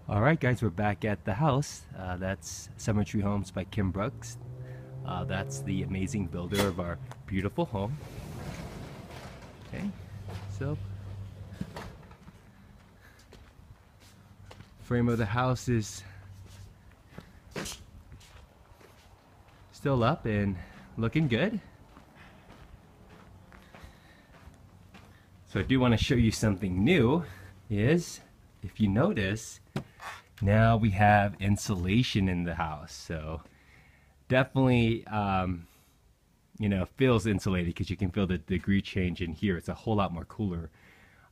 Alright guys, we're back at the house. That's Cemetery Homes by Kim Brooks. That's the amazing builder of our beautiful home. Okay, so frame of the house is still up and looking good. So I do want to show you something new is, if you notice, now we have insulation in the house. So definitely, feels insulated because you can feel the degree change in here. It's a whole lot more cooler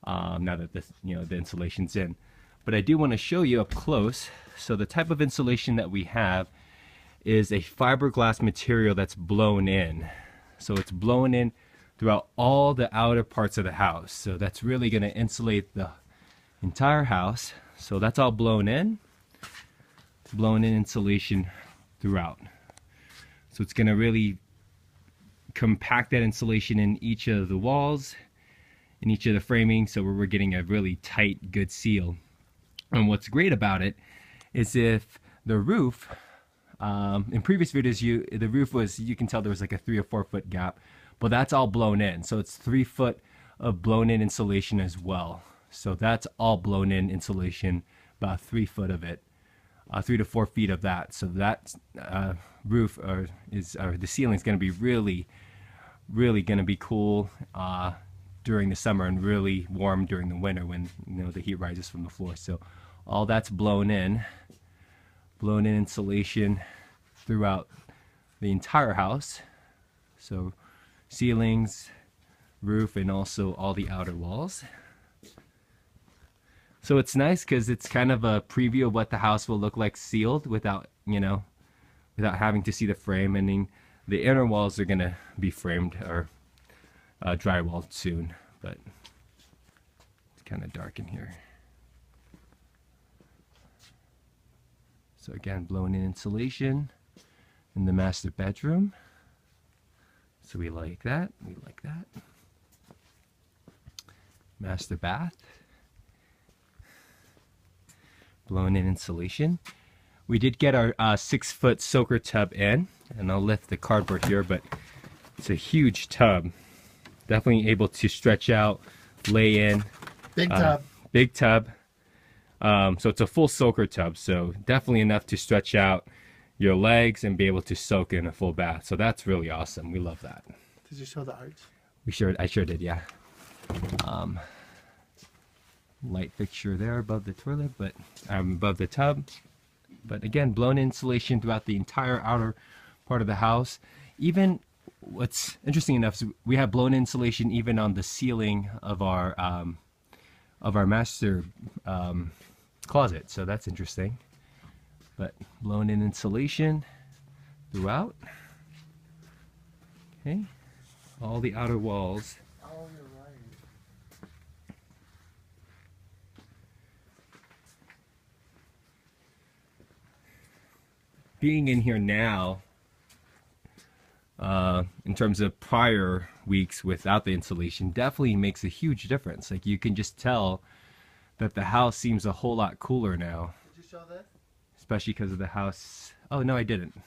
now that the insulation's in. But I do want to show you up close. So the type of insulation that we have is a fiberglass material that's blown in. So it's blown in throughout all the outer parts of the house. So that's really going to insulate the entire house. So that's all blown in insulation throughout. So it's going to really compact that insulation in each of the walls, in each of the framing, so we're getting a really tight, good seal. And what's great about it is if the roof, in previous videos, the roof was, you can tell there was like a 3 or 4 foot gap, but that's all blown in. So it's 3 foot of blown in insulation as well. So that's all blown in insulation, about 3 foot of it, 3 to 4 feet of that. So that roof or the ceiling is going to be really going to be cool during the summer and really warm during the winter when the heat rises from the floor. So all that's blown in insulation throughout the entire house. So ceilings, roof, and also all the outer walls. So it's nice because it's kind of a preview of what the house will look like sealed without having to see the frame. And then the inner walls are gonna be framed or drywalled soon, but it's kind of dark in here. So again, blown in insulation in the master bedroom. So we like that. Master bath. Blown in insulation. We did get our 6-foot soaker tub in, and I'll lift the cardboard here, but it's a huge tub. Definitely able to stretch out, lay in. Big tub. Big tub. So it's a full soaker tub, so definitely enough to stretch out your legs and be able to soak in a full bath. So that's really awesome. We love that. Did you show the art? I sure did, yeah. Light fixture there above the toilet, but above the tub. But again, blown insulation throughout the entire outer part of the house. Even what's interesting enough is we have blown insulation even on the ceiling of our master closet. So that's interesting. But blown in insulation throughout. Okay, all the outer walls. Oh, you're right. Being in here now, in terms of prior weeks without the insulation, definitely makes a huge difference. Like, you can just tell that the house seems a whole lot cooler now. Did you show this? Especially because of the house. Oh no, I didn't.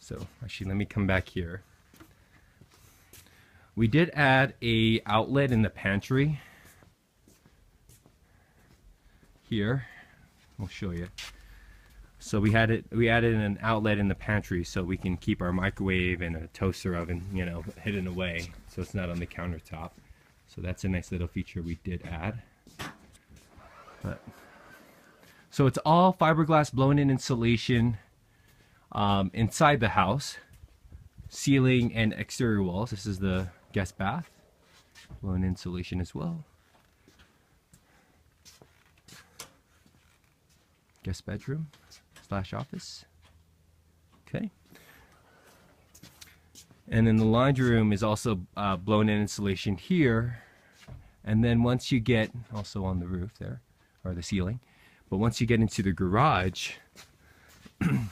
So actually, let me come back here. We did add a outlet in the pantry here. We'll show you. So we added an outlet in the pantry so we can keep our microwave and a toaster oven, hidden away, so it's not on the countertop. So that's a nice little feature we did add. So it's all fiberglass blown in insulation inside the house, ceiling and exterior walls. This is the guest bath, blown insulation as well. Guest bedroom / office. Okay. And then the laundry room is also blown in insulation here. And then once you get, also on the roof there, or the ceiling, but once you get into the garage, the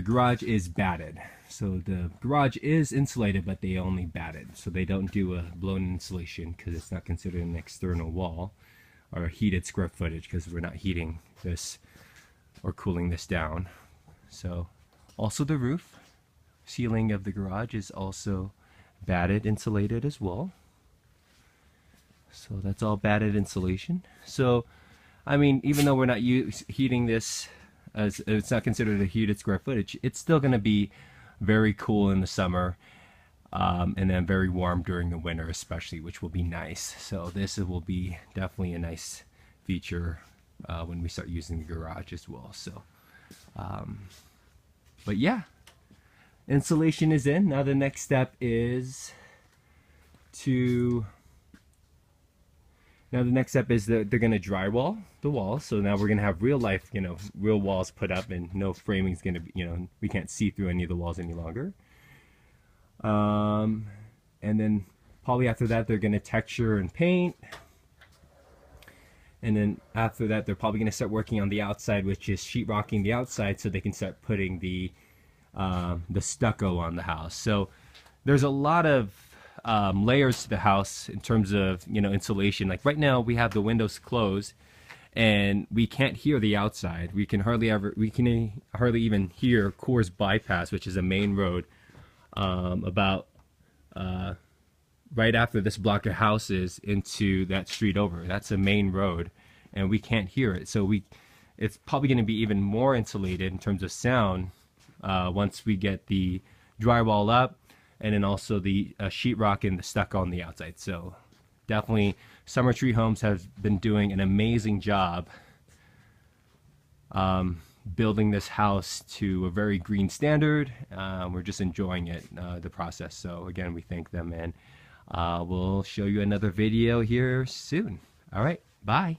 garage is batted. So the garage is insulated, but they only bat it. So they don't do a blown insulation because it's not considered an external wall. our heated square footage because we're not heating this or cooling this down. So also the roof ceiling of the garage is also batted insulated as well. So that's all batted insulation. So I mean, even though we're not heating this, as it's not considered a heated square footage, it's still going to be very cool in the summer, and then very warm during the winter especially, which will be nice. So this will be definitely a nice feature when we start using the garage as well. So but yeah, insulation is in. Now the next step is that they're going to drywall the walls. So now we're going to have real life, real walls put up, and no framing's going to be, we can't see through any of the walls any longer. And then probably after that, they're going to texture and paint. And then after that, they're probably going to start working on the outside, which is sheetrocking the outside so they can start putting the stucco on the house. So there's a lot of layers to the house in terms of insulation. Like right now we have the windows closed and we can't hear the outside. We can hardly even hear Coors Bypass, which is a main road about right after this block of houses into that street over. That's a main road and we can't hear it. So it's probably going to be even more insulated in terms of sound once we get the drywall up, and then also the sheetrock and the stucco on the outside. So definitely Summer Tree Homes has been doing an amazing job building this house to a very green standard. We're just enjoying it, the process. So again, we thank them, and we'll show you another video here soon. All right, bye.